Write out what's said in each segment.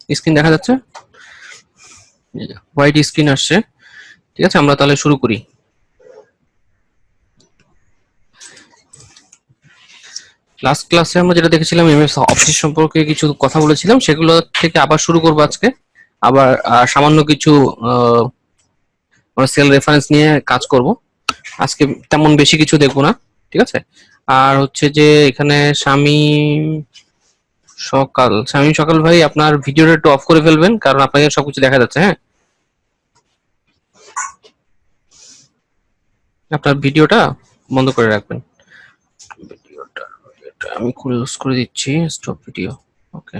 Screen দেখা যাচ্ছে, white screen আসছে। ঠিক আছে, আমরা তাহলে শুরু করি। লাস্ট ক্লাসে আমরা যেটা দেখেছিলাম এমএস অফিস সম্পর্কে কিছু কথা বলেছিলাম, সেগুলো থেকে আবার শুরু করবো আজকে। আবার সামান্য কিছু সেল রেফারেন্স নিয়ে কাজ করব আজকে, তেমন বেশি কিছু দেখবো না। ঠিক আছে, আর হচ্ছে যে এখানে শামীম সকাল ভাই, আপনার ভিডিওটা একটু অফ করে ফেলবেন, কারণ আপনাকে সবকিছু দেখা যাচ্ছে। হ্যাঁ, আপনার ভিডিওটা বন্ধ করে রাখবেন। ভিডিওটা আমি ক্লোজ করে দিচ্ছি, স্টপ ভিডিও। ওকে,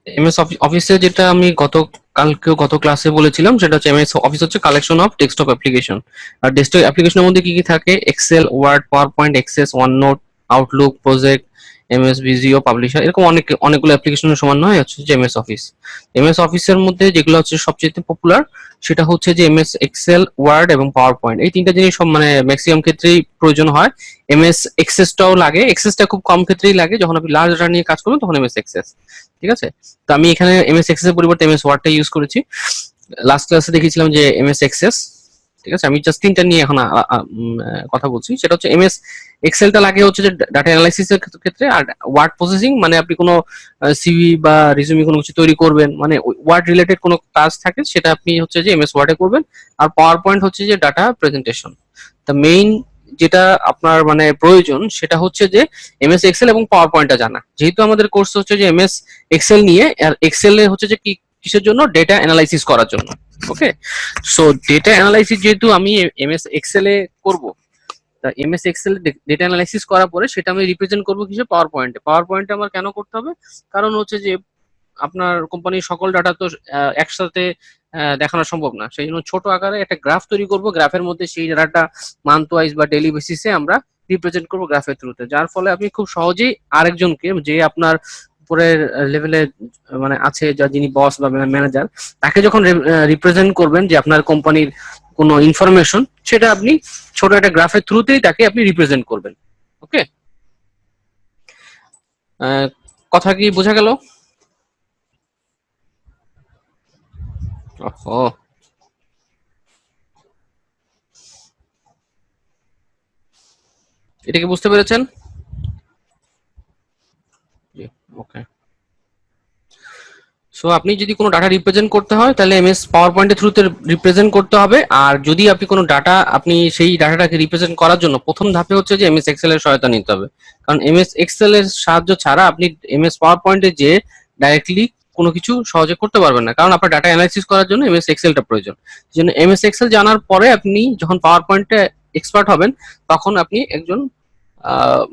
এমএস অফিসে যেটা আমি গত ক্লাসে বলেছিলাম, সেটা হচ্ছে এমএস অফিস হচ্ছে কালেকশন অফ ডেস্কটপ অ্যাপ্লিকেশন। আর ডেস্কটপ অ্যাপ্লিকেশনের মধ্যে কি কি থাকে? Excel, Word, PowerPoint, Access, OneNote, Outlook, Project, MS Visio, Publisher, এরকম অনেকগুলো অ্যাপ্লিকেশনের সমন্বয় হচ্ছে যে এমএস অফিস। এমএস অফিসের মধ্যে যেগুলো হচ্ছে সবচেয়ে পপুলার, সেটা হচ্ছে যে এমএস এক্সেল, ওয়ার্ড এবং পাওয়ার পয়েন্ট। এই তিনটা জিনিস সব মানে ম্যাক্সিমাম ক্ষেত্রেই প্রয়োজন হয়। এমএস এক্সেসটাও লাগে, এক্সেসটা খুব কম ক্ষেত্রেই লাগে, যখন আপনি লার্জ ডাটা নিয়ে কাজ করবেন তখন এমএস এক্সেস। ঠিক আছে, তো আমি এখানে এমএস এক্সেস এর পরিবর্তে এমএস ওয়ার্ডটা ইউজ করেছি। লাস্ট ক্লাসে দেখিয়েছিলাম যে এমএস এক্সেস। ঠিক আছে, আমি জাস্ট তিনটা নিয়ে এখন কথা বলছি। সেটা হচ্ছে এমএস এক্সেলটা লাগে হচ্ছে যে ডাটা অ্যানালাইসিসের ক্ষেত্রে, আর ওয়ার্ড প্রসেসিং মানে আপনি কোনো সিভি বা রিজুমি কোনো কিছু তৈরি করবেন, মানে ওয়ার্ড রিলেটেড কোনো কাজ থাকে সেটা আপনি হচ্ছে যে এমএস ওয়ার্ডে করবেন। আর পাওয়ার পয়েন্ট হচ্ছে যে ডাটা প্রেজেন্টেশন। দ্য মেইন যেটা আপনার মানে প্রয়োজন সেটা হচ্ছে যে এমএস এক্সেল এবং পাওয়ার পয়েন্টটা জানা। যেহেতু আমাদের কোর্স হচ্ছে যে এমএস এক্সেল নিয়ে, আর এক্সেল এ হচ্ছে যে কি কিসের জন্য? ডেটা অ্যানালাইসিস করার জন্য। ওকে, সো ডেটা অ্যানালাইসিস যেহেতু আমি এমএস এক্সেল এ করব, তা এমএস এক্সেল ডেটা অ্যানালাইসিস করার পরে সেটা আমি রিপ্রেজেন্ট করবো কিসে? পাওয়ার পয়েন্টে। পাওয়ার পয়েন্টে আমার কেন করতে হবে? কারণ হচ্ছে যে আপনার কোম্পানির সকল ডাটা তো একসাথে দেখানো সম্ভব না, সেই জন্য ছোট আকারে একটা গ্রাফ তৈরি করব। গ্রাফের মধ্যে সেই ডাটাটা মান্থ ওয়াইজ বা ডেইলি বেসিসে আমরা রিপ্রেজেন্ট করব গ্রাফের থ্রুতে, যার ফলে আপনি খুব সহজেই আরেকজনকে, যে আপনার উপরের লেভেলে মানে আছে, যা যিনি বস বা ম্যানেজার, তাকে যখন রিপ্রেজেন্ট করবেন যে আপনার কোম্পানির কোনো ইনফরমেশন, সেটা আপনি ছোট একটা গ্রাফের থ্রুতেই তাকে আপনি রিপ্রেজেন্ট করবেন। ওকে, কথা কি বোঝা গেল? ও, এটা কি বুঝতে পেরেছেন? ওকে, সো আপনি যদি কোনো ডাটা রিপ্রেজেন্ট করতে হয় তাহলে এমএস পাওয়ার পয়েন্টের থ্রুতে রিপ্রেজেন্ট করতে হবে। আর যদি আপনি কোনো ডাটা, আপনি সেই ডাটাটাকে রিপ্রেজেন্ট করার জন্য প্রথম ধাপে হচ্ছে যে এমএস এক্সেল এর সহায়তা নিতে হবে। কারণ এমএস এক্সেল এর সাহায্য ছাড়া আপনি এমএস পাওয়ার পয়েন্টে যে ডাইরেক্টলি কোনো কিছু সহজে করতে পারবেন না, কারণ আপনার ডাটা অ্যানালাইসিস করার জন্য এমএস এক্সেলটা প্রয়োজন। এই জন্য এমএস এক্সেল জানার পরে আপনি যখন পাওয়ার পয়েন্টে এক্সপার্ট হবেন, তখন আপনি একজন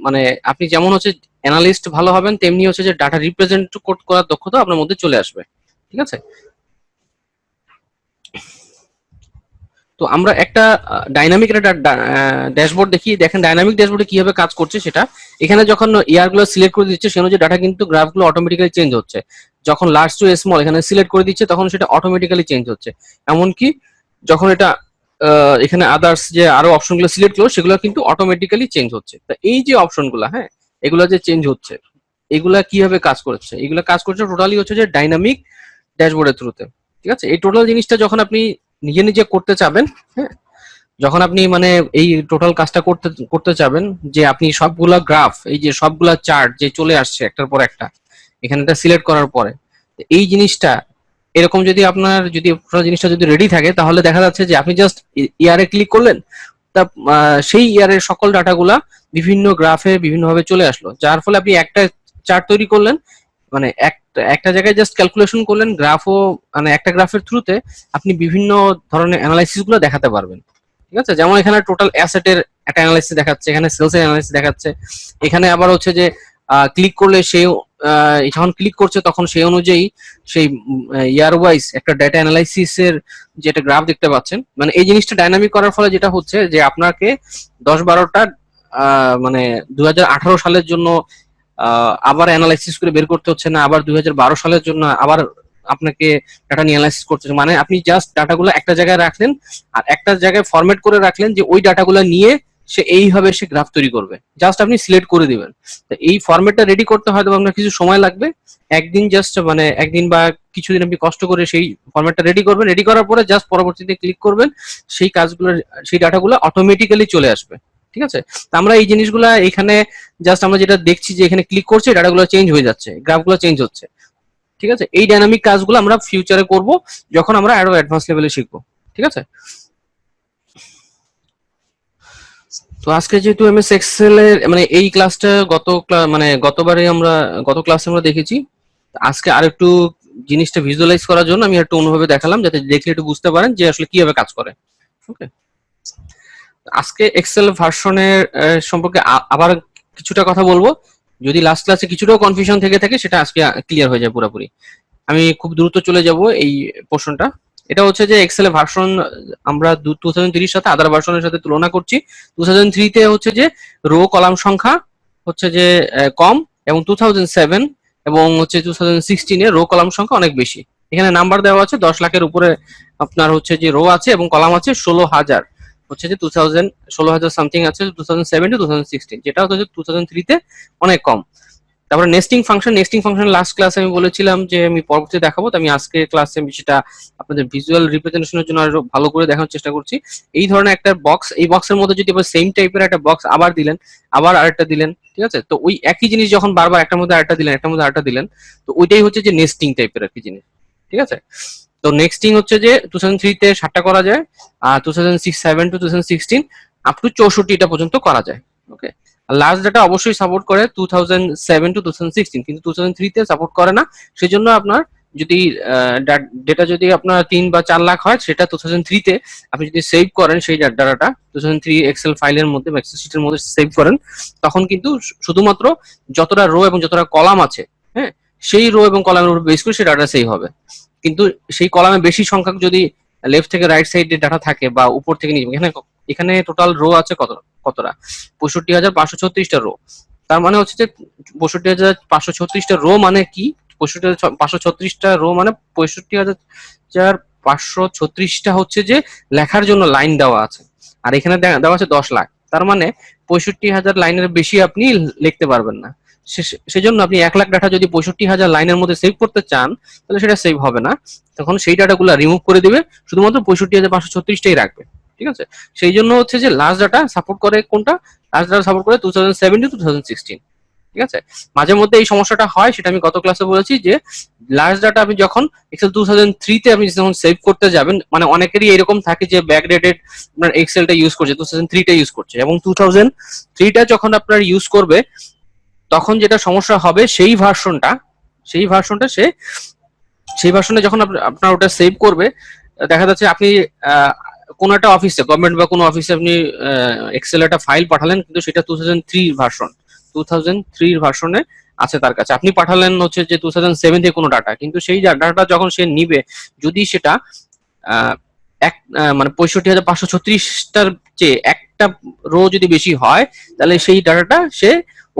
মানে আপনি যেমন হচ্ছে অ্যানালিস্ট ভালো হবেন, তেমনি হচ্ছে যে ডাটা রিপ্রেজেন্ট করার দক্ষতা আপনার মধ্যে চলে আসবে। ঠিক আছে, তো আমরা একটা ডাইনামিক একটা ড্যাশবোর্ড দেখি। দেখেন ডাইনামিক ড্যাশবোর্ডে কিভাবে কাজ করছে সেটা। এখানে যখন ইয়ার গুলো সিলেক্ট করে দিচ্ছে, সে অনুযায়ী ডাটা কিন্তু গ্রাফগুলো অটোমেটিক্যালি চেঞ্জ হচ্ছে। যখন লার্জ টু স্মল এখানে সিলেক্ট করে দিচ্ছে, তখন সেটা অটোমেটিক্যালি চেঞ্জ হচ্ছে। এমনকি যখন এটা এখানে আদার্স যে আরো অপশনগুলো সিলেক্ট করলো, সেগুলো কিন্তু অটোমেটিক্যালি চেঞ্জ হচ্ছে। তা এই যে অপশনগুলো, হ্যাঁ, এগুলো যে চেঞ্জ হচ্ছে, এগুলা কিভাবে কাজ করছে? এগুলা কাজ করছে টোটালি হচ্ছে যে ডাইনামিক ড্যাশবোর্ডের থ্রুতে। ঠিক আছে, এই টোটাল জিনিসটা যখন আপনি নিজে নিজে করতে চাবেন, হ্যাঁ, যখন আপনি মানে এই টোটাল কাজটা করতে করতে চাবেন, যে আপনি সবগুলা গ্রাফ, এই যে সবগুলা চার্ট যে চলে আসছে একটার পর একটা, এখানে এটা সিলেক্ট করার পরে এই জিনিসটা এরকম যদি আপনার যদি পুরো জিনিসটা যদি রেডি থাকে, তাহলে দেখা যাচ্ছে যে আপনি জাস্ট ইয়ারে ক্লিক করলেন, তা সেই ইয়ারের সকল ডাটাগুলা বিভিন্ন গ্রাফে বিভিন্নভাবে চলে আসলো, যার ফলে আপনি একটা চার্ট তৈরি করলেন, মানে একটা একটা জায়গায় জাস্ট ক্যালকুলেশন করলেন গ্রাফও, মানে একটা গ্রাফের থ্রুতে আপনি বিভিন্ন ধরনের অ্যানালাইসিস গুলো দেখাতে পারবেন। ঠিক আছে, যেমন এখানে টোটাল অ্যাসেটের একটা অ্যানালাইসিস দেখাচ্ছে, এখানে সেলস এর অ্যানালাইসিস দেখাচ্ছে, এখানে আবার হচ্ছে যে ক্লিক করলে সে যখন ক্লিক করছে তখন সেই অনুযায়ী সেই ইয়ার ওয়াইজ একটা ডেটা অ্যানালাইসিস এর যেটা গ্রাফ দেখতে পাচ্ছেন। মানে এই জিনিসটা ডাইনামিক করার ফলে যেটা হচ্ছে যে আপনাকে 10-12টা মানে 2018 সালের জন্য আবার অ্যানালাইসিস করে বের করতে হচ্ছে না, আবার 2012 সালের জন্য আবার আপনাকে ডাটা নিয়ে অ্যানালাইসিস করতে হচ্ছে। মানে আপনি জাস্ট ডাটাগুলো একটা জায়গায় রাখলেন, আর একটা জায়গায় ফরম্যাট করে রাখলেন, যে ওই ডাটাগুলো নিয়ে সে এইভাবে সে গ্রাফ তৈরি করবে, জাস্ট আপনি সিলেক্ট করে দিবেন। তো এই ফরম্যাটটা রেডি করতে হয়তো আপনার কিছু সময় লাগবে, একদিন জাস্ট মানে একদিন বা কিছুদিন আপনি কষ্ট করে সেই ফরম্যাটটা রেডি করবেন, রেডি করার পরে জাস্ট পরবর্তীতে ক্লিক করবেন, সেই কাজগুলো সেই ডাটাগুলো অটোমেটিক্যালি চলে আসবে। ঠিক আছে, তো আমরা এই জিনিসগুলো এখানে জাস্ট আমরা যেটা দেখছি যে এখানে ক্লিক করছি ডাটাগুলো চেঞ্জ হয়ে যাচ্ছে, গ্রাফগুলো চেঞ্জ হচ্ছে। ঠিক আছে, এই ডাইনামিক কাজগুলো আমরা ফিউচারে করব যখন আমরা আরো অ্যাডভান্স লেভেলে শিখবো। ঠিক আছে, তো আজকে যেহেতু এমএস এক্সেল এর মানে এই ক্লাসটা মানে গত ক্লাসে আমরা দেখেছি, আজকে আর একটু জিনিসটা ভিজুয়ালাইজ করার জন্য আমি একটু অন্যভাবে দেখালাম, যাতে দেখলে একটু বুঝতে পারেন যে আসলে কিভাবে কাজ করে। ওকে, আজকে এক্সেল ভার্সনের সম্পর্কে আবার কিছুটা কথা বলবো। যদি লাস্ট ক্লাসে কিছুটাও কনফিউশন থেকে থাকে সেটা আজকে ক্লিয়ার হয়ে যায় পুরোপুরি। আমি খুব দ্রুত চলে যাব এই পোর্শনটা। এটা হচ্ছে যে এক্সেল ভার্সন আমরা 2003 সাথে আদার ভার্সনের সাথে তুলনা করছি। 2003 তে হচ্ছে যে রো কলাম সংখ্যা হচ্ছে যে কম, এবং 2007 এবং হচ্ছে 2016 এ রো কলাম সংখ্যা অনেক বেশি। এখানে নাম্বার দেওয়া আছে 10 লাখের উপরে আপনার হচ্ছে যে রো আছে এবং কলাম আছে 16,000, হচ্ছে যে 16,000 সামথিং আছে 2007 টু 2016, যেটা হচ্ছে 2003 তে অনেক কম। তারপরে নেস্টিং ফাংশন লাস্ট ক্লাসে আমি বলেছিলাম যে আমি পরবর্তীতে দেখাবো, তো আমি আজকে ক্লাসে সেটা আপনাদের ভিজুয়াল রিপ্রেজেন্টেশনের জন্য আরো ভালো করে দেখানোর চেষ্টা করছি। এই ধরনের একটা বক্স, এই বক্সের মধ্যে যদি আবার সেম টাইপের একটা বক্স আবার দিলেন, আবার আরেকটা দিলেন, ঠিক আছে, তো ওই একই জিনিস যখন বারবার একটার মধ্যে আরেকটা দিলেন, একটার মধ্যে আরেকটা দিলেন, তো ওইটাই হচ্ছে যে নেস্টিং টাইপের একই জিনিস। ঠিক আছে, তো নেক্সটিং হচ্ছে যে 2003 তে 60টা করা যায়, আর 2007 টু 2016 আপ টু 64টা পর্যন্ত করা যায়। ওকে, লাস্ট ডাটা অবশ্যই সাপোর্ট করে 2007 টু 2016, কিন্তু 2003 তে সাপোর্ট করে না। সেজন্য আপনার যদি ডেটা যদি আপনার 3 বা 4 লাখ হয়, সেটা 2003 তে আপনি যদি সেভ করেন সেই ডাটাটা 2003 এক্সেল ফাইলের মধ্যে বা এক্সেল শিটের মধ্যে সেভ করেন, তখন কিন্তু শুধুমাত্র যতটা রো এবং যতটা কলাম আছে, হ্যাঁ, সেই রো এবং কলামের উপর বেস করে সেই ডাটা সেভ হবে। কিন্তু সেই কলামে বেশি সংখ্যক যদি লেফট থেকে রাইট সাইডে ডাটা থাকে বা উপর থেকে নিচে, এখানে এখানে টোটাল রো আছে কতটা 65,536টা রো। তার মানে হচ্ছে যে 65,536টা রো মানে কি, 65,536টা রো মানে 65,536টা হচ্ছে যে লেখার জন্য লাইন দেওয়া আছে, আর এখানে দেওয়া আছে 10 লাখ। তার মানে 65,000 লাইনের বেশি আপনি লিখতে পারবেন না। সেজন্য আপনি 1 লাখ ডাটা যদি 65,000 লাইনের মধ্যে সেভ করতে চান, তাহলে সেটা সেভ হবে না, তখন সেই ডাটাগুলো রিমুভ করে দিবে, শুধুমাত্র 65,536টাই রাখবে। ঠিক আছে, সেই জন্য হচ্ছে যে লাস্ট ডাটা সাপোর্ট করে কোনটা, লাস্ট ডাটা সাপোর্ট করে 2007 টু 2016। ঠিক আছে, মাঝে মধ্যে এই সমস্যাটা হয়, সেটা আমি গত ক্লাসে বলেছি যে লাস্ট ডাটা আপনি যখন এক্সেল 2003 তে আপনি যখন সেভ করতে যাবেন, মানে অনেকেরই এরকম থাকে যে ব্যাকডেটেড আপনার এক্সেলটা ইউজ করছে, 2003 টা ইউজ করছে, এবং 2003 টা যখন আপনার ইউজ করবে, তখন যেটা সমস্যা হবে সেই ভার্সনে যখন আপনার ওটা সেভ করবে, দেখা যাচ্ছে আপনি কোন একটা অফিসে, গভর্নমেন্ট বা কোনো অফিসে আপনি এক্সেল একটা ফাইল পাঠালেন, কিন্তু সেটা 2003 ভার্সনে আছে তার কাছে, আপনি পাঠালেন হচ্ছে যে 2007 থেকে কোনো ডাটা, কিন্তু সেই ডাটাটা যখন সে নিবে, যদি সেটা মানে 65,536টার চেয়ে একটা রো যদি বেশি হয়, তাহলে সেই ডাটাটা সে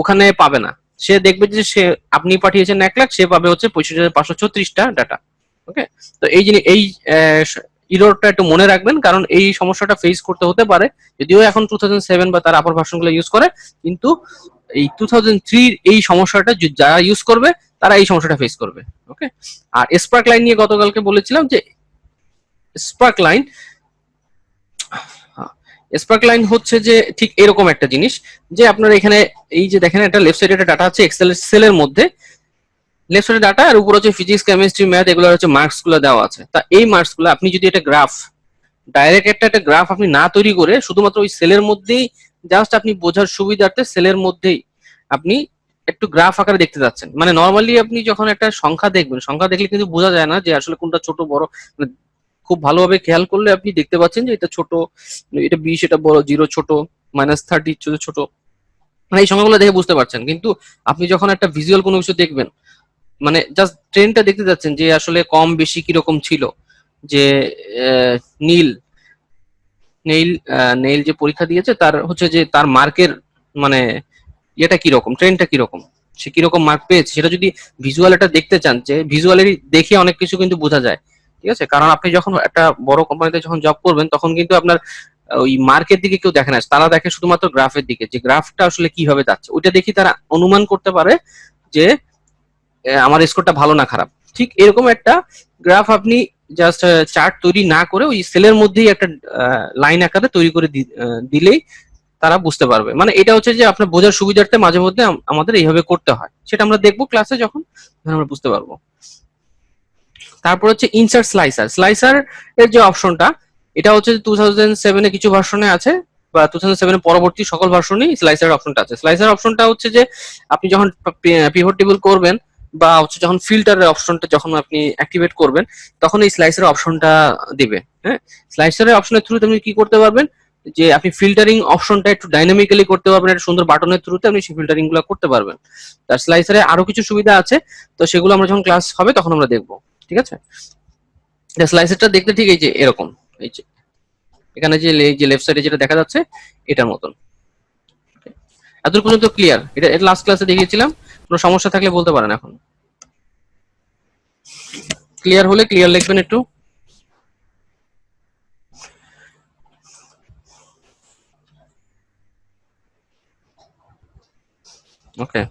ওখানে পাবে না। সে দেখবে যে সে আপনি পাঠিয়েছেন 1 লাখ, সে পাবে হচ্ছে 65,536টা ডাটা। ওকে, তো এই জিনিস এই ইররটা একটু মনে রাখবেন, কারণ এই সমস্যাটা ফেস করতে হতে পারে, যদিও এখন 2007 বা তার আপার ভার্সনগুলো ইউজ করে, কিন্তু এই 2003 এই সমস্যাটা যারা ইউজ করবে তারা এই সমস্যাটা ফেস করবে। ওকে, আর স্পার্ক লাইন নিয়ে গতকালকে বলেছিলাম যে স্পার্ক লাইন হচ্ছে যে ঠিক এরকম একটা জিনিস, যে আপনার এখানে এই যে দেখেন একটা লেফট সাইডে একটা ডাটা আছে এক্সেল সেলের মধ্যে, লেফট সাইডে ডাটা, আর উপর হচ্ছে ফিজিক্স, কেমিস্ট্রি, ম্যাথ, এগুলো হচ্ছে মার্কস গুলো দেওয়া আছে। তা এই মার্কস গুলো আপনি যদি একটা গ্রাফ, ডাইরেক্ট একটা গ্রাফ আপনি না তৈরি করে শুধুমাত্র ওই সেলের মধ্যেই জাস্ট আপনি বোঝার সুবিধার্থে সেলের মধ্যেই আপনি একটু গ্রাফ আকারে দেখতে যাচ্ছেন, মানে নর্মালি আপনি যখন একটা সংখ্যা দেখবেন, সংখ্যা দেখলে কিন্তু বোঝা যায় না যে আসলে কোনটা ছোট বড়, মানে খুব ভালোভাবে খেয়াল করলে আপনি দেখতে পাচ্ছেন যে এটা ছোট, এটা 20, এটা বড়, 0 ছোট, -30 ছোট, মানে এই সংখ্যাগুলো দেখে বুঝতে পারছেন। কিন্তু আপনি যখন একটা ভিজুয়াল কোনো কিছু দেখবেন, মানে জাস্ট ট্রেনটা দেখতে যাচ্ছেন যে আসলে কম বেশি কিরকম ছিল, যে আহ, নীল নেইল নেইল যে পরীক্ষা দিয়েছে তার হচ্ছে যে তার মার্কের মানে এটা কিরকম, ট্রেনটা কিরকম, সে কিরকম মার্ক পেয়েছে, সেটা যদি ভিজুয়াল এটা দেখতে চান, যে ভিজুয়ালি দেখে অনেক কিছু কিন্তু বোঝা যায়। ঠিক আছে, কারণ আপনি যখন একটা বড় কোম্পানিতে যখন জব করবেন, তখন কিন্তু আপনার ওই মার্কের দিকে কেউ দেখে না, তারা দেখে শুধুমাত্র গ্রাফের দিকে, যে গ্রাফটা আসলে কিভাবে যাচ্ছে ওইটা দেখি তারা অনুমান করতে পারে যে আমার স্কোরটা ভালো না খারাপ। ঠিক এরকম একটা গ্রাফ আপনি জাস্ট চার্ট তৈরি না করে ওই সেলের মধ্যেই একটা লাইন আকারে তৈরি করে দিলেই তারা বুঝতে পারবে। মানে এটা হচ্ছে যে আপনার বোঝার সুবিধার্থে মাঝে মধ্যে আমাদের এইভাবে করতে হয়, সেটা আমরা দেখবো ক্লাসে যখন আমরা বুঝতে পারবো। তারপর হচ্ছে ইনসার্ট স্লাইসার। স্লাইসার এর যে অপশনটা, এটা হচ্ছে 2007 এ কিছু ভার্সনে আছে, বা 2007 এর পরবর্তী সকল ভার্সনেই স্লাইসার অপশনটা আছে। স্লাইসার অপশনটা হচ্ছে যে আপনি যখন পিভট টেবিল করবেন বা হচ্ছে যখন ফিল্টারের অপশনটা যখন আপনি অ্যাক্টিভেট করবেন তখন এই স্লাইসার অপশনটা দিবে। হ্যাঁ, স্লাইসারের অপশনের থ্রুতে আপনি কি করতে পারবেন, যে আপনি ফিল্টারিং অপশনটা একটু ডাইনামিক্যালি করতে পারবেন, একটা সুন্দর বাটনের থ্রুতে আপনি সেই ফিল্টারিং গুলো করতে পারবেন। তার স্লাইসারে আরো কিছু সুবিধা আছে, তো সেগুলো আমরা যখন ক্লাস হবে তখন আমরা দেখবো। ঠিক আছে, স্লাইসারটা দেখতে ঠিক এই যে এরকম, এই যে এখানে যে লেফট সাইডে যেটা দেখা যাচ্ছে এটার মতন। এতদূর পর্যন্ত ক্লিয়ার? এটা লাস্ট ক্লাসে দেখিয়েছিলাম, কোনো সমস্যা থাকলে বলতে পারেন। এখন ক্লিয়ার হলে ক্লিয়ার লিখবেন একটু। ওকে,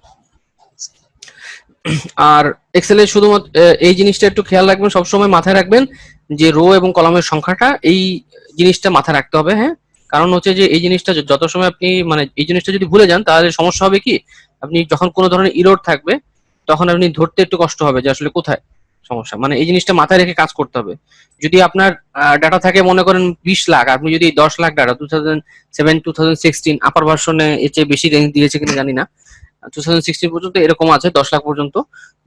আর এক্সেলে শুধুমাত্র এই জিনিসটা একটু খেয়াল রাখবেন, সবসময় মাথায় রাখবেন যে রো এবং কলামের সংখ্যাটা, এই জিনিসটা মাথায় রাখতে হবে। হ্যাঁ, কারণ হচ্ছে যে এই জিনিসটা যত সময় আপনি মানে এই জিনিসটা যদি ভুলে যান তাহলে সমস্যা হবে কি, আপনি যখন কোনো ধরনের ইরর থাকবে তখন আপনি ধরতে একটু কষ্ট হবে যে আসলে কোথায় সমস্যা। মানে এই জিনিসটা মাথায় রেখে কাজ করতে হবে। যদি আপনার ডাটা থাকে মনে করেন 20 লাখ, আপনি যদি 10 লাখ ডাটা 2007 2016 আপার ভার্সনে এর চেয়ে বেশি রেঞ্জ দিয়েছে কিনা জানি না, 2016 পর্যন্ত এরকম আছে 10 লাখ পর্যন্ত।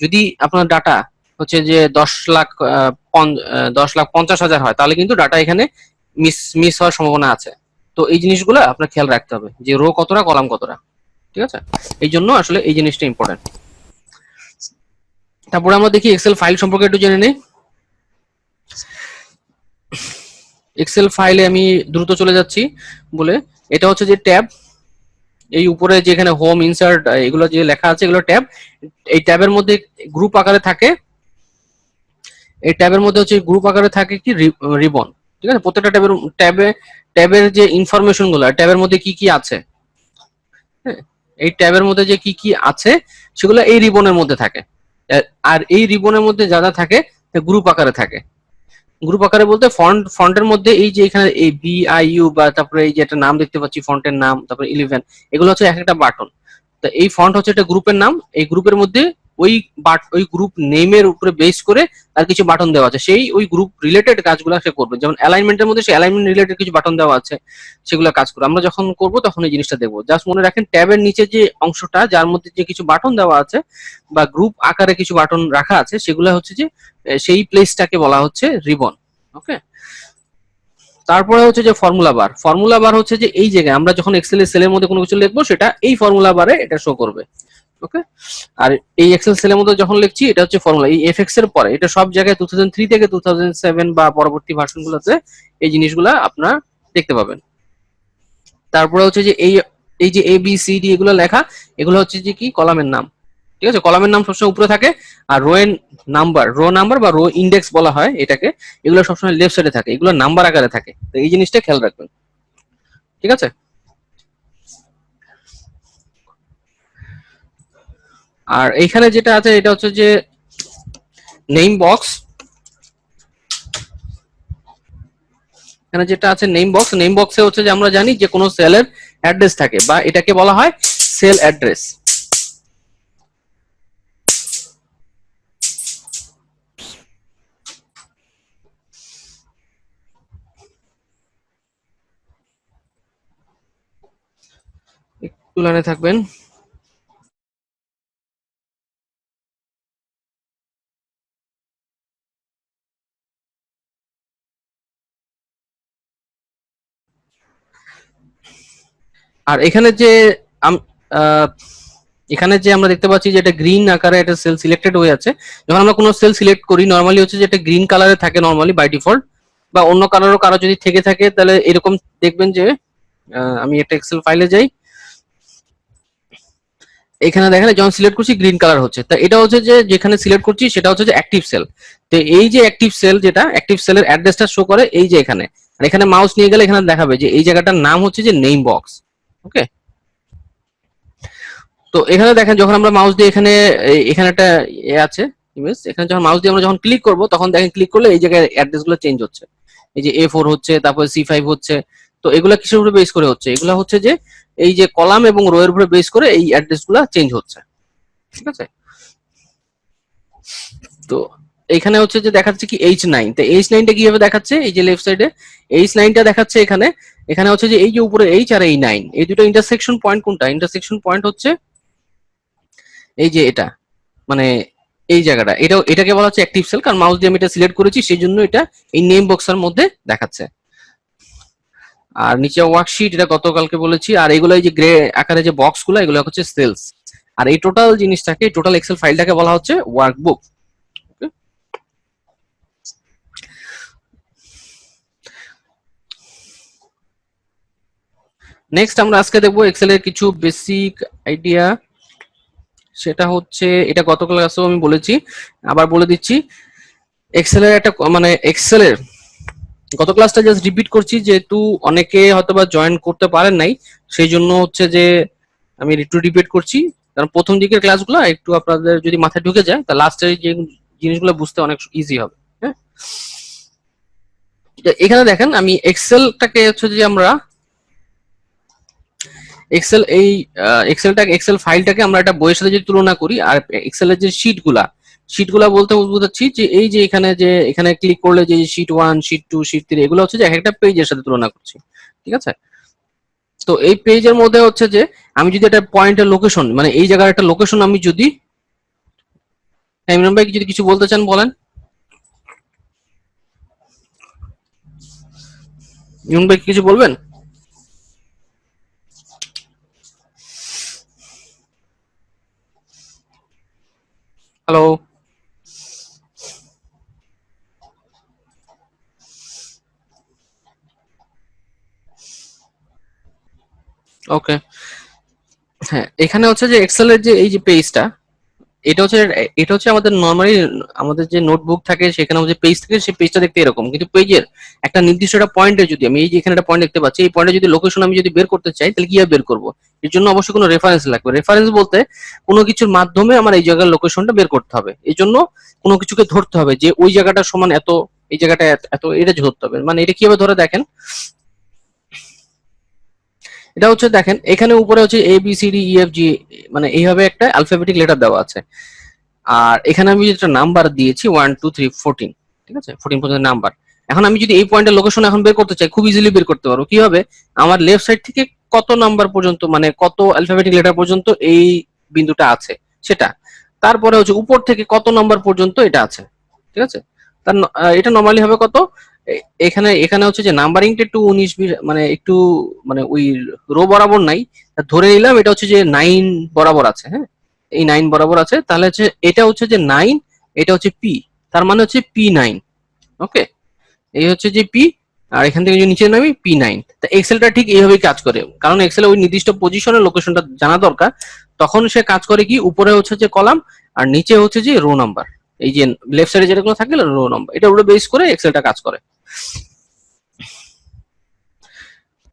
যদি আপনার ডাটা হচ্ছে যে 10,50,000 হয় তাহলে কিন্তু ডাটা এখানে মিস হওয়ার সম্ভাবনা আছে। তো এই জিনিসগুলো আপনার খেয়াল রাখতে হবে যে রো কতটা কলাম কতটা। ঠিক আছে, এই জন্য আসলে এই জিনিসটা ইম্পর্টেন্ট। তারপরে আমরা দেখি এক্সেল ফাইল সম্পর্কে একটু জেনে নেই। এক্সেল ফাইলে আমি দ্রুত চলে যাচ্ছি বলে, এটা হচ্ছে যে ট্যাব, এই উপরে যেখানে হোম ইনসার্ট এগুলো যে লেখা আছে এগুলো ট্যাব। এই ট্যাবের মধ্যে গ্রুপ আকারে থাকে, এই ট্যাবের মধ্যে হচ্ছে গ্রুপ আকারে থাকে কি রিবন। ঠিক আছে, প্রত্যেকটা ট্যাবের যে ইনফরমেশন গুলো ট্যাবের মধ্যে কি কি আছে, হ্যাঁ, এই ট্যাবের মধ্যে যে কি কি আছে সেগুলো এই রিবনের মধ্যে থাকে। আর এই রিবনের মধ্যে যা যা থাকে গ্রুপ আকারে থাকে। গ্রুপ আকারে বলতে ফন্টের মধ্যে এই যে এখানে এই BIU বা তারপরে এই যে একটা নাম দেখতে পাচ্ছি ফন্টের নাম, তারপরে 11, এগুলো হচ্ছে এক একটা বাটন। তো এই ফন্ট হচ্ছে একটা গ্রুপের নাম, এই গ্রুপের মধ্যে ওই গ্রুপ নেমের উপরে বেস করে আর কিছু বাটন দেওয়া আছে, সেই ওই গ্রুপ রিলেটেড কাজগুলো সে করবে। যেমন অ্যালাইনমেন্টের মধ্যে সে অ্যালাইনমেন্ট রিলেটেড কিছু বাটন দেওয়া আছে, সেগুলো কাজ করবে। আমরা যখন করব তখন এই জিনিসটা দেখবো। জাস্ট মনে রাখেন ট্যাবের নিচে যে অংশটা যার মধ্যে যে কিছু বাটন দেওয়া আছে বা গ্রুপ আকারে কিছু বাটন রাখা আছে সেগুলো হচ্ছে যে সেই প্লেসটাকে বলা হচ্ছে রিবন। ওকে, তারপরে হচ্ছে যে ফর্মুলা বার। ফর্মুলা বার হচ্ছে যে এই জায়গায় আমরা যখন এক্সেল এর সেলের মধ্যে কোনো কিছু লিখবো সেটা এই ফর্মুলা বারে এটা শো করবে। ওকে, আর এই এক্সেল সেলের মধ্যে যখন লিখছি এটা হচ্ছে ফর্মুলা, এই এফএক্স এর পরে এটা সব জায়গায় 2003 থেকে 2007 বা পরবর্তী ভার্সন গুলোতে এই জিনিসগুলা আপনারা দেখতে পাবেন। তারপরে হচ্ছে যে এই যে ABCD এগুলো লেখা, এগুলো হচ্ছে যে কি কলামের নাম। ঠিক আছে, কলামের নাম সবসময় উপরে থাকে, আর রো নাম্বার বা রো ইন্ডেক্স বলা হয় এটাকে, এগুলো সবসময় লেফট সাইডে থাকে, এগুলো নাম্বার আকারে থাকে। তো এই জিনিসটা খেয়াল রাখবেন। ঠিক আছে, আর এইখানে যেটা আছে এটা হচ্ছে যে নেম বক্স। এখানে যেটা আছে নেম বক্সে হচ্ছে যে আমরা জানি যে কোনো সেলের অ্যাড্রেস থাকে বা এটাকে বলা হয় সেল অ্যাড্রেস। একটু লাইনে থাকবেন। আর এখানে যে এখানে যে আমরা দেখতে পাচ্ছি যে এটা গ্রিন আকারে একটা সেল সিলেক্টেড হয়ে আছে। যখন আমরা কোনো সেল সিলেক্ট করি নরমালি হচ্ছে যে এটা গ্রিন কালারে থাকে নরমালি বাই ডিফল্ট, বা অন্য কালারও কারো যদি থেকে থাকে তাহলে এরকম দেখবেন যে আমি একটা এক্সেল ফাইলে যাই, এখানে দেখেন যখন সিলেক্ট করছি গ্রিন কালার হচ্ছে। তা এটা হচ্ছে যে যেখানে সিলেক্ট করছি সেটা হচ্ছে যে অ্যাক্টিভ সেল। তো এই যে অ্যাক্টিভ সেল, যেটা অ্যাক্টিভ সেলের অ্যাড্রেসটা শো করে এই যে এখানে, আর এখানে মাউস নিয়ে গেলে এখানে দেখাবে যে এই জায়গাটার নাম হচ্ছে যে নেম বক্স। ওকে, তো এখানে দেখেন যখন আমরা মাউস দিয়ে এখানে এখানে একটা আছে ইমেজ, এখানে যখন মাউস দিয়ে আমরা যখন ক্লিক করব তখন দেখেন ক্লিক করলে এই জায়গায় অ্যাড্রেস গুলো চেঞ্জ হচ্ছে। এই যে A4 হচ্ছে, তারপর C5 হচ্ছে। তো এগুলা কিসের উপরে বেস করে হচ্ছে? এগুলা হচ্ছে যে এই যে কলাম এবং রো এর উপরে বেস করে এই অ্যাড্রেস গুলা চেঞ্জ হচ্ছে। ঠিক আছে, তো এখানে হচ্ছে যে দেখাচ্ছে কি H9। তো H9টা কিভাবে দেখাচ্ছে? এই যে লেফট সাইডে H9টা দেখাচ্ছে এখানে। এখানে হচ্ছে যে এই যে উপরে H আর এই 9, এই দুটো ইন্টারসেকশন পয়েন্ট কোনটা? ইন্টারসেকশন পয়েন্ট হচ্ছে এই যে এটা, মানে এই জায়গাটা, এটাকে বলা হচ্ছে অ্যাক্টিভ সেল। কারণ মাউস দিয়ে আমি এটা সিলেক্ট করেছি সেই জন্য এটা এই নেম বক্সের মধ্যে দেখাচ্ছে। আর নিচে ওয়ার্কশিট, এটা গতকালকে বলেছি। আর এগুলো এই যে গ্রে আকারে যে বক্স গুলো, এগুলো হচ্ছে সেলস। আর এই টোটাল জিনিসটাকে, টোটাল এক্সেল ফাইলটাকে বলা হচ্ছে ওয়ার্কবুক। নেক্সট আমরা আজকে দেখবো এক্সেল এর কিছু বেসিক আইডিয়া। সেটা হচ্ছে, এটা গত ক্লাসেও আমি বলেছি, আবার বলে দিচ্ছি। এক্সেল এর একটা মানে এক্সেল এর গত ক্লাসটা জাস্ট রিপিট করছি, যেহেতু অনেকে হয়তোবা জয়েন করতে পারেন নাই, সেই জন্য হচ্ছে যে আমি একটু রিপিট করছি। কারণ প্রথম দিকের ক্লাসগুলো একটু আপনাদের যদি মাথায় ঢুকে যায়, তা লাস্টের যে জিনিসগুলো বুঝতে অনেক ইজি হবে। হ্যাঁ, এখানে দেখেন আমি এক্সেলটাকে হচ্ছে যে আমরা এক্সেল এই এক্সেল ফাইলটাকে আমরা একটা বইয়ের সাথে যদি তুলনা করি, আর এক্সেলের যে শিটগুলা বলতে বোঝাচ্ছি যে এই যে এখানে ক্লিক করলে যে শিট 1, শিট 2, শিট 3, এগুলো হচ্ছে যে একটা পেজের সাথে তুলনা করছি। ঠিক আছে, তো এই পেজের মধ্যে হচ্ছে যে আমি যদি একটা পয়েন্টের লোকেশন, মানে এই জায়গার একটা লোকেশন আমি যদি, ইমরান ভাই যদি কিছু বলতে চান বলেন। ইমরান ভাই কিছু বলবেন? হ্যালো। ওকে, হ্যাঁ, এখানে হচ্ছে যে এক্সেলের যে এই যে পেজটা, এটা হচ্ছে আমাদের নরমালি আমাদের যে নোটবুক থাকে সেখানে যে পেজ থাকে, সেই পেজটা দেখতে এরকম। কিন্তু পেজের একটা নির্দিষ্ট একটা পয়েন্টে যদি আমি এই যে এখানে একটা পয়েন্ট দেখতে পাচ্ছি, এই পয়েন্টে যদি লোকেশন আমি যদি বের করতে চাই, তাহলে কিভাবে বের করবো? এর জন্য অবশ্যই কোনো রেফারেন্স লাগবে। রেফারেন্স বলতে কোনো কিছুর মাধ্যমে আমার এই জায়গার লোকেশনটা বের করতে হবে। এই জন্য কোনো কিছুকে ধরতে হবে যে ওই জায়গাটা সমান এত, এই জায়গাটা এত, এটা ধরতে হবে। মানে এটা কিভাবে ধরে দেখেন, এটা হচ্ছে দেখেন এখানে উপরে হচ্ছে ABCDEFG, মানে এইভাবে একটা অ্যালফাবেটিক লেটার দেওয়া আছে। আর এখানে আমি যেটা নাম্বার দিয়েছি 1 2 3 14, ঠিক আছে, 14 পর্যন্ত নাম্বার। এখন আমি যদি এই পয়েন্টের লোকেশন এখন বের করতে চাই, খুব ইজিলি বের করতে পারবো। কি হবে, আমার লেফট সাইড থেকে কত নাম্বার পর্যন্ত, মানে কত অ্যালফাবেটিক লেটার পর্যন্ত এই বিন্দুটা আছে সেটা, তারপরে হচ্ছে উপর থেকে কত নাম্বার পর্যন্ত এটা আছে। ঠিক আছে, এটা নরমালি হবে কত, এখানে এখানে হচ্ছে যে নাম্বারিংটা একটু 19 20, মানে একটু, মানে ওই রো বরাবর নাই, ধরে নিলাম এটা হচ্ছে যে 9 বরাবর আছে। হ্যাঁ, এই 9 বরাবর আছে, তাহলে হচ্ছে এটা হচ্ছে যে 9, এটা হচ্ছে পি, তার মানে হচ্ছে P9। ওকে, এই হচ্ছে যে পি, আর এখান থেকে যদি নিচে নামি P9। তা এক্সেলটা ঠিক এইভাবেই কাজ করে, কারণ এক্সেলে ওই নির্দিষ্ট পজিশনের লোকেশনটা জানা দরকার। তখন সে কাজ করে কি, উপরে হচ্ছে যে কলাম আর নিচে হচ্ছে যে রো নাম্বার, এই যে লেফট সাইডে যেগুলো থাকে রো নাম্বার, এটা উপরে বেস করে এক্সেলটা কাজ করে।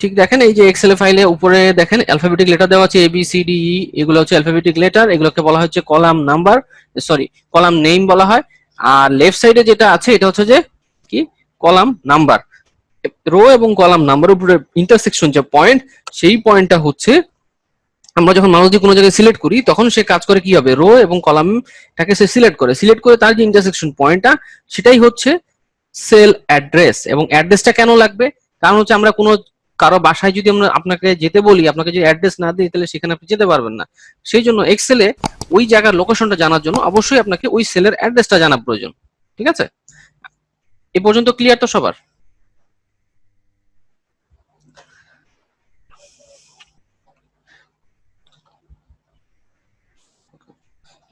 ঠিক দেখেন এই যে এক্সেল ফাইলে উপরে দেখেন অ্যালফাবেটিক লেটার দেওয়া আছে ABCDE, এগুলো হচ্ছে অ্যালফাবেটিক লেটার, এগুলোকে বলা হচ্ছে column number, sorry column name বলা হয়। আর লেফট সাইডে যেটা আছে এটা হচ্ছে যে কি, কলাম নাম্বার। রো এবং কলাম নাম্বার উপরে ইন্টারসেকশন যে পয়েন্ট, সেই পয়েন্টটা হচ্ছে আমরা যখন মাউস দিয়ে কোনো জায়গায় সিলেক্ট করি তখন সে কাজ করে কি হবে, রো এবং কলামটাকে সে সিলেক্ট করে তার যে ইন্টারসেকশন পয়েন্টটা, সেটাই হচ্ছে সেল অ্যাড্রেস। এবং অ্যাড্রেসটা কেন লাগবে, কারণ হচ্ছে আমরা কোনো কারো বাসায় যদি আমরা আপনাকে যেতে বলি, আপনাকে যদি অ্যাড্রেস না দিই তাহলে সেখানে আপনি যেতে পারবেন না। সেই জন্য এক্সেলে ওই জায়গার লোকেশনটা জানার জন্য অবশ্যই আপনাকে ওই সেলের অ্যাড্রেসটা জানা প্রয়োজন। ঠিক আছে, এ পর্যন্ত ক্লিয়ার তো সবার?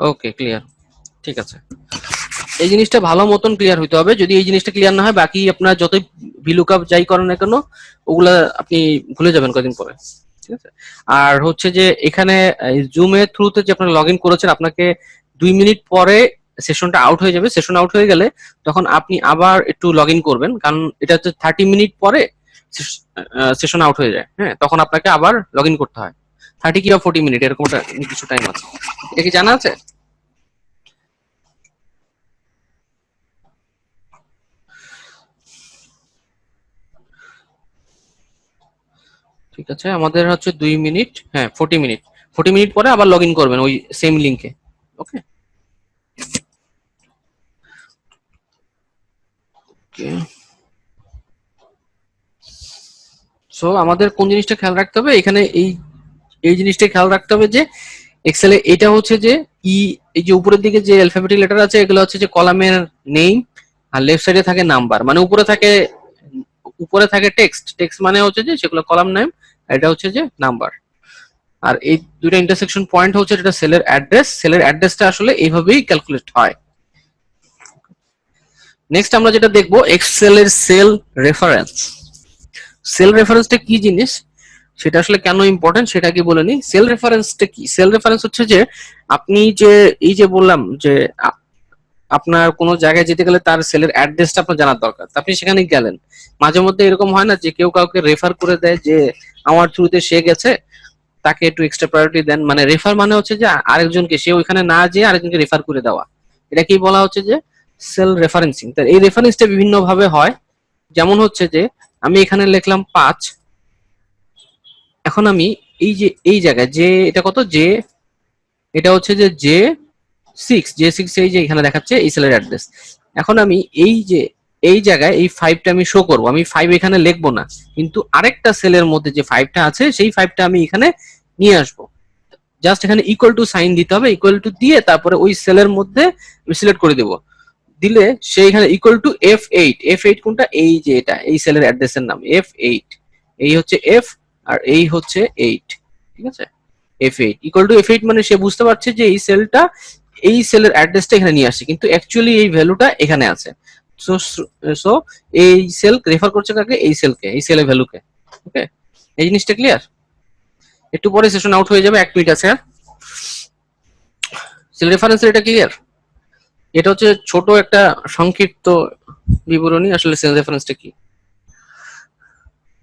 ওকে, ক্লিয়ার, ঠিক আছে। এই জিনিসটা ভালো মতন ক্লিয়ার হইতে হবে। যদি এই জিনিসটা ক্লিয়ার না হয়, বাকি আপনার যতই ভিলুকআপ যাই করেন না কেন, ওগুলা আপনি ভুলে যাবেন কদিন পরে। ঠিক আছে, আর হচ্ছে যে এখানে জুমের থ্রুতে যে আপনারা লগ ইন করেছেন, আপনাকে 2 মিনিট পরে সেশনটা আউট হয়ে যাবে। সেশন আউট হয়ে গেলে তখন আপনি আবার একটু লগ ইন করবেন, কারণ এটা হচ্ছে 30 মিনিট পরে সেশন আউট হয়ে যায়। হ্যাঁ, তখন আপনাকে আবার লগ ইন করতে হয়। 30 কি 40 মিনিট এরকম একটা কিছু টাইম আছে। এটা কি জানা আছে? ঠিক আছে, আমাদের হচ্ছে 2 মিনিট, হ্যাঁ 40 মিনিট। 40 মিনিট পরে আবার লগ ইন করবেন ওই সেম লিঙ্কে। ওকে। সো আমাদের কোন জিনিসটা খেয়াল রাখতে হবে এখানে, এই এই জিনিসটা খেয়াল রাখতে হবে যে এক্সেলে এটা হচ্ছে যে ই, এই যে উপরের দিকে যে অ্যালফাবেটিক লেটার আছে এগুলো হচ্ছে যে কলামের নেম, আর লেফট সাইডে থাকে নাম্বার, মানে উপরে থাকে টেক্সট, টেক্সট মানে হচ্ছে যে সেগুলো কলাম নেম, এটা হচ্ছে যে নাম্বার। আর এই দুইটা ইন্টারসেকশন পয়েন্ট হচ্ছে এটা সেলের অ্যাড্রেস। সেলের অ্যাড্রেসটা আসলে এইভাবেই ক্যালকুলেট হয়। নেক্সট আমরা যেটা দেখবো এক্সেল এর সেল রেফারেন্স। সেল রেফারেন্সটা কি জিনিস, সেটা আসলে কেন ইম্পর্টেন্ট সেটা কি বলে নি। সেল রেফারেন্সটা কি? সেল রেফারেন্স হচ্ছে যে আপনি যে এই যে বললাম যে আপনার কোনো জায়গায় যেতে গেলে তার সেলের অ্যাড্রেসটা আপনার জানার দরকার, আপনি সেখানে গেলেন। মাঝে মধ্যে এরকম হয় না যে কেউ কাউকে রেফার করে দেয় যে আমার থ্রুতে সে গেছে, তাকে একটু এক্সট্রা প্রায়োরিটি দেন। মানে রেফার মানে হচ্ছে যে আরেকজনকে, সে ওইখানে না যেয়ে আরেকজনকে রেফার করে দেওয়া, এটা কি বলা হচ্ছে যে সেল রেফারেন্সিং। তার এই রেফারেন্সটা বিভিন্ন ভাবে হয়। যেমন হচ্ছে যে আমি এখানে লিখলাম 5, এখন আমি এই যে এই জায়গায় যে এটা কত, যে এটা হচ্ছে যে J6 এই যে এখানে দেখাচ্ছে এই সেলের অ্যাড্রেস। এখন আমি এই যে এই জায়গায় এই 5টা আমি শো করব, আমি 5 এখানে লিখবো না, কিন্তু আরেকটা সেলের মধ্যে যে 5টা আছে সেই 5টা আমি এখানে নিয়ে আসবো। জাস্ট এখানে ইকুয়াল টু সাইন দিতে হবে, ইকুয়াল টু দিয়ে তারপরে ওই সেলের মধ্যে আমি সিলেক্ট করে দেব। দিলে সে এখানে ইকুয়াল টু F8। F8 কোনটা? এই যে এটা এই সেলের অ্যাড্রেসের নাম F8। এই হচ্ছে F আর এই হচ্ছে 8। ঠিক আছে, F8 ইকুয়াল টু F8 মানে সে বুঝতে পারছে যে এই সেলটা, এই সেলের অ্যাড্রেসটা এখানে নিয়ে আসছে, কিন্তু অ্যাকচুয়ালি এই ভ্যালুটা এখানে আছে। সো সো এই সেল রেফার করছে কাকে? এই সেলকে, এই সেলের ভ্যালুকে। ওকে, এই জিনিসটা ক্লিয়ার? একটু পরে সেশন আউট হয়ে যাবে, 1 মিনিট আছে। সেল রেফারেন্সের এটা ক্লিয়ার? এটা হচ্ছে ছোট একটা সংক্ষিপ্ত বিবরণী আসলে সেল রেফারেন্সটা কি।